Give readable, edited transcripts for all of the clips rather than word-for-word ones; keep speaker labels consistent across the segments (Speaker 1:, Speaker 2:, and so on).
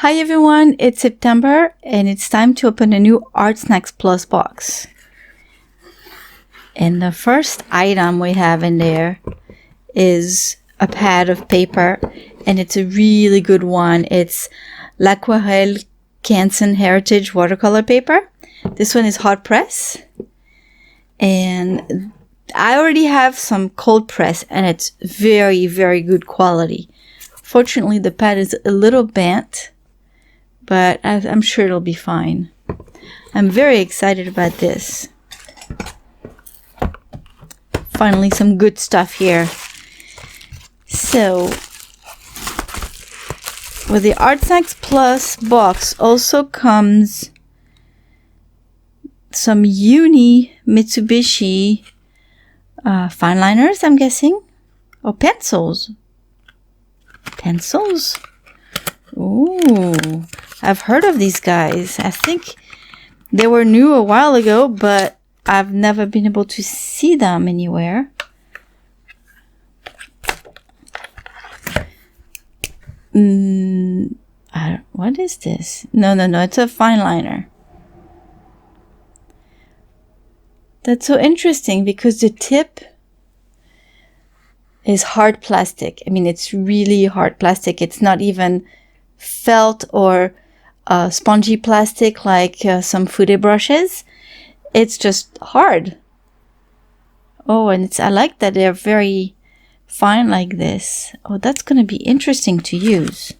Speaker 1: Hi everyone, it's September and it's time to open a new ARTSNACKS Plus box. And the first item we have in there is a pad of paper, and it's a really good one. It's L'Aquarelle Canson Heritage watercolor paper. This one is hot press, and I already have some cold press and it's very, very good quality. Fortunately, the pad is a little bent, but I'm sure it'll be fine. I'm very excited about this. Finally, some good stuff here. So, with the ARTSNACKS Plus box also comes some Uni-Mitsubishi fine liners, I'm guessing. Or pencils. Pencils? Ooh, I've heard of these guys. I think they were new a while ago, but I've never been able to see them anywhere. What is this? No, it's a fine liner. That's so interesting because the tip is hard plastic. I mean, it's really hard plastic. It's not even felt or spongy plastic like some Fude brushes. It's just hard. Oh, and I like that they're very fine like this. Oh, that's going to be interesting to use.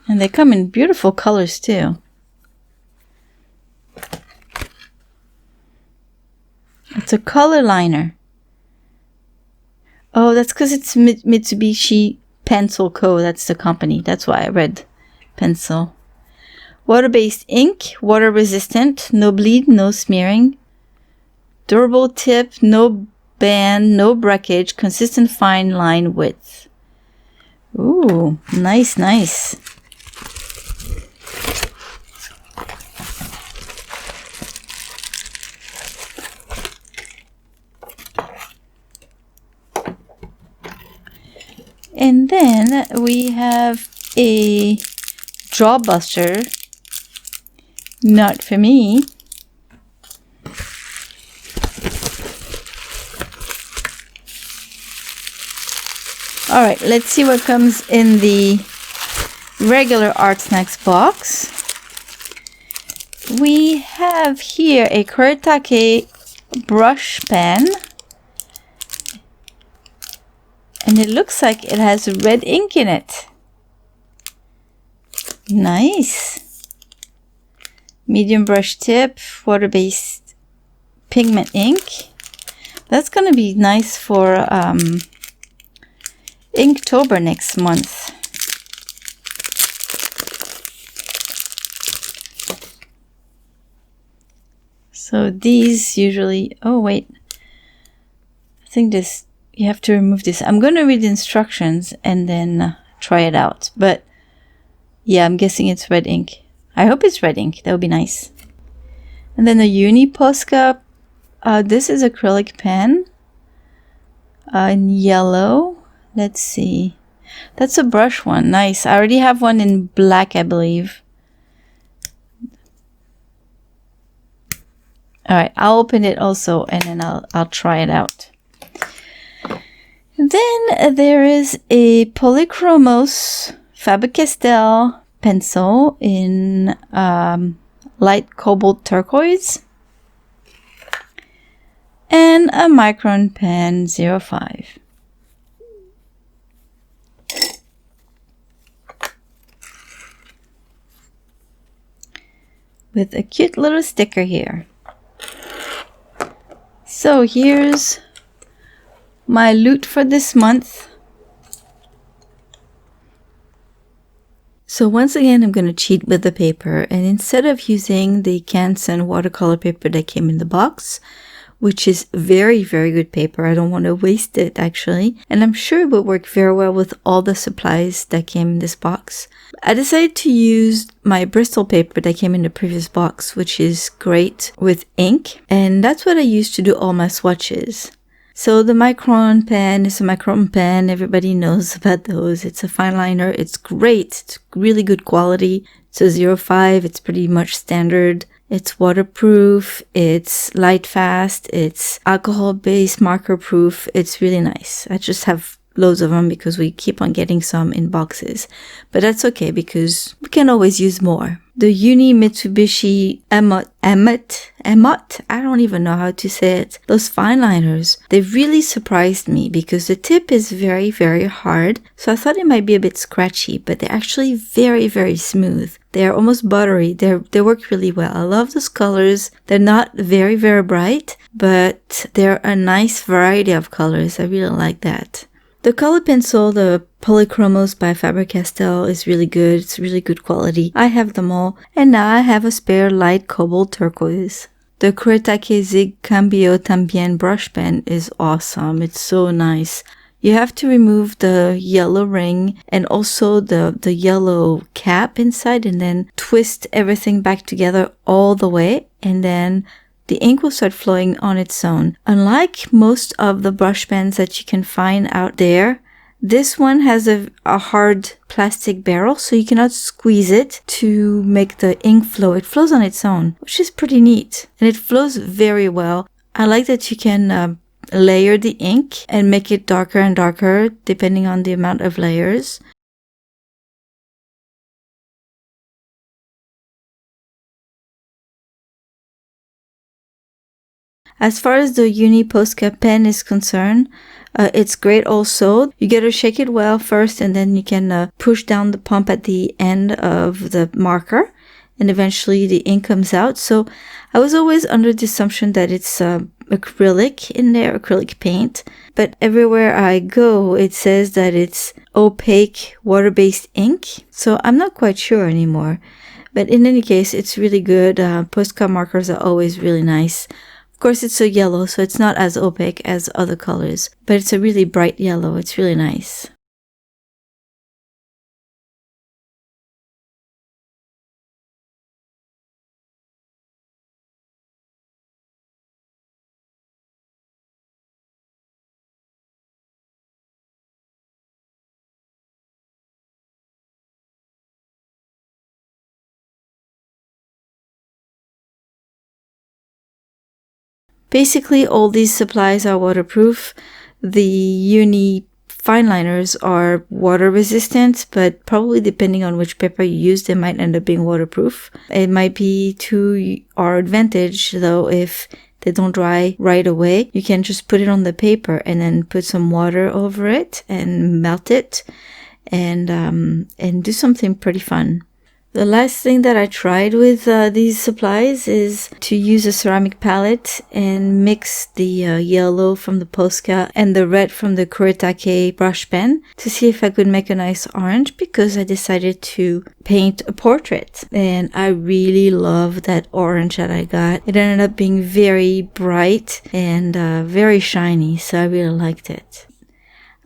Speaker 1: And they come in beautiful colors too. It's a color liner. Oh, that's because it's Mitsubishi Pencil Co. That's the company. That's why I read pencil. Water-based ink, water resistant, no bleed, no smearing. Durable tip, no band, no breakage, consistent fine line width. Ooh, nice. And then we have a draw buster, not for me. All right, let's see what comes in the regular ARTSNACKS box. We have here a Kuretake brush pen. And it looks like it has red ink in it. Nice. Medium brush tip, water-based pigment ink. That's going to be nice for Inktober next month. So these usually... Oh, wait. I think this... You have to remove this. I'm going to read the instructions and then try it out. But yeah, I'm guessing it's red ink. I hope it's red ink. That would be nice. And then the Uni-Posca. This is acrylic pen. In yellow. Let's see. That's a brush one. Nice. I already have one in black, I believe. Alright, I'll open it also and then I'll try it out. Then there is a Polychromos Faber-Castell pencil in light cobalt turquoise and a Micron pen 05. With a cute little sticker here. So here's my loot for this month. So once again, I'm going to cheat with the paper, and instead of using the Canson watercolor paper that came in the box, which is very, very good paper, I don't want to waste it actually, and I'm sure it would work very well with all the supplies that came in this box. I decided to use my Bristol paper that came in the previous box, which is great with ink, and that's what I use to do all my swatches. So the Micron pen is a Micron pen. Everybody knows about those. It's a fine liner. It's great. It's really good quality. It's a 0.5. It's pretty much standard. It's waterproof. It's light fast. It's alcohol-based, marker-proof. It's really nice. I just have loads of them because we keep on getting some in boxes. But that's okay because we can always use more. The Uni Mitsubishi Emot, I don't even know how to say it. Those fine liners, they really surprised me because the tip is very, very hard. So I thought it might be a bit scratchy, but they're actually very, very smooth. They're almost buttery. They work really well. I love those colors. They're not very, very bright, but they're a nice variety of colors. I really like that. The color pencil, the Polychromos by Faber-Castell, is really good. It's really good quality. I have them all. And now I have a spare light cobalt turquoise. The Kuretake-Zig Cambio Tambien brush pen is awesome. It's so nice. You have to remove the yellow ring and also the yellow cap inside and then twist everything back together all the way, and then the ink will start flowing on its own. Unlike most of the brush pens that you can find out there, this one has a hard plastic barrel, so you cannot squeeze it to make the ink flow. It flows on its own, which is pretty neat. And it flows very well. I like that you can layer the ink and make it darker and darker depending on the amount of layers. As far as the Uni-Posca pen is concerned, it's great also. You gotta shake it well first, and then you can push down the pump at the end of the marker, and eventually the ink comes out. So I was always under the assumption that it's acrylic in there, acrylic paint, but everywhere I go it says that it's opaque water-based ink, so I'm not quite sure anymore. But in any case, it's really good. Posca markers are always really nice. Of course, it's a yellow, so it's not as opaque as other colors, but it's a really bright yellow. It's really nice. Basically, all these supplies are waterproof. The Uni fine liners are water resistant, but probably depending on which paper you use, they might end up being waterproof. It might be to our advantage, though, if they don't dry right away. You can just put it on the paper and then put some water over it and melt it and do something pretty fun. The last thing that I tried with these supplies is to use a ceramic palette and mix the yellow from the Posca and the red from the Kuretake brush pen to see if I could make a nice orange, because I decided to paint a portrait. And I really love that orange that I got. It ended up being very bright and very shiny, so I really liked it.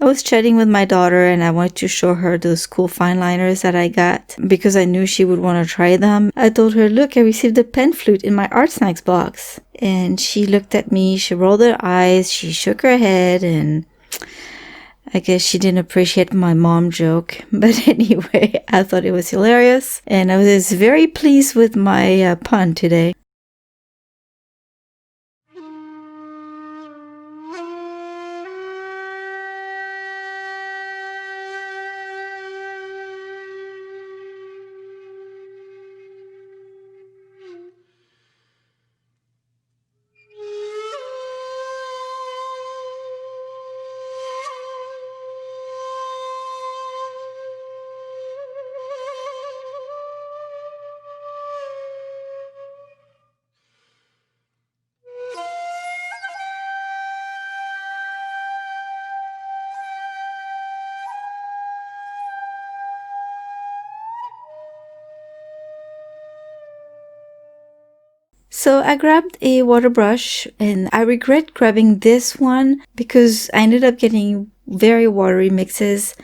Speaker 1: I was chatting with my daughter and I wanted to show her those cool fine liners that I got because I knew she would want to try them. I told her, look, I received a pen flute in my ARTSNACKS box. And she looked at me, she rolled her eyes, she shook her head, and I guess she didn't appreciate my mom joke. But anyway, I thought it was hilarious and I was very pleased with my pun today. So I grabbed a water brush, and I regret grabbing this one because I ended up getting very watery mixes.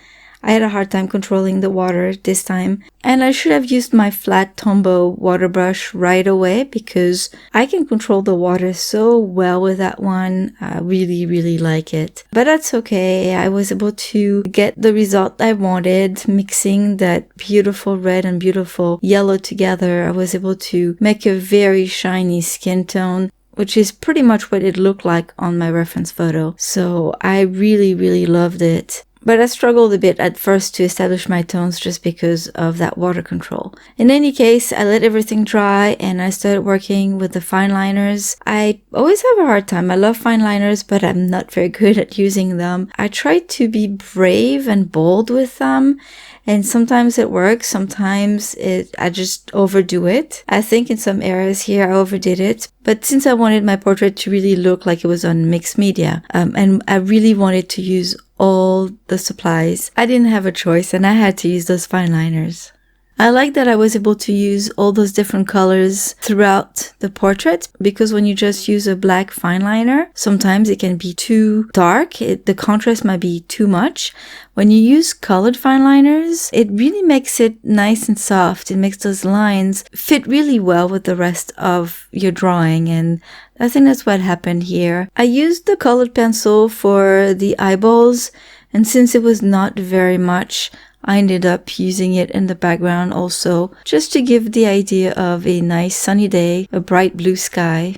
Speaker 1: I had a hard time controlling the water this time. And I should have used my flat Tombow water brush right away because I can control the water so well with that one. I really, really like it. But that's okay. I was able to get the result I wanted, mixing that beautiful red and beautiful yellow together. I was able to make a very shiny skin tone, which is pretty much what it looked like on my reference photo. So I really, really loved it. But I struggled a bit at first to establish my tones just because of that water control. In any case, I let everything dry and I started working with the fine liners. I always have a hard time. I love fine liners, but I'm not very good at using them. I try to be brave and bold with them. And sometimes it works, sometimes I just overdo it. I think in some areas here I overdid it. But since I wanted my portrait to really look like it was on mixed media, and I really wanted to use all the supplies, I didn't have a choice and I had to use those fine liners. I like that I was able to use all those different colors throughout the portrait, because when you just use a black fine liner, sometimes it can be too dark. The contrast might be too much. When you use colored fine liners, it really makes it nice and soft. It makes those lines fit really well with the rest of your drawing, and I think that's what happened here. I used the colored pencil for the eyeballs, and since it was not very much, I ended up using it in the background also, just to give the idea of a nice sunny day, a bright blue sky.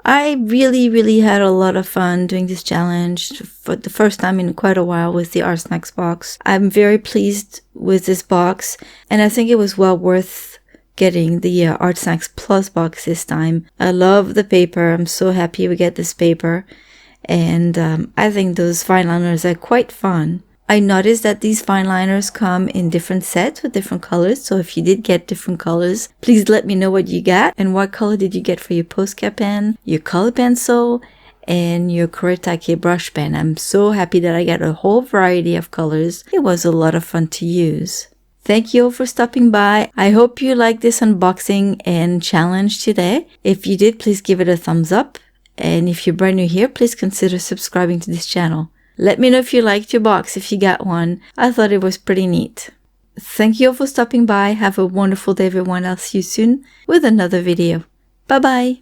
Speaker 1: I really, really had a lot of fun doing this challenge for the first time in quite a while with the ARTSNACKS box. I'm very pleased with this box, and I think it was well worth getting the ARTSNACKS Plus box this time. I love the paper. I'm so happy we get this paper, and I think those fine liners are quite fun. I noticed that these fine liners come in different sets with different colors, so if you did get different colors, please let me know what you got and what color did you get for your Posca pen, your color pencil, and your Kuretake brush pen. I'm so happy that I got a whole variety of colors. It was a lot of fun to use. Thank you all for stopping by. I hope you liked this unboxing and challenge today. If you did, please give it a thumbs up. And if you're brand new here, please consider subscribing to this channel. Let me know if you liked your box, if you got one. I thought it was pretty neat. Thank you all for stopping by. Have a wonderful day, everyone. I'll see you soon with another video. Bye-bye.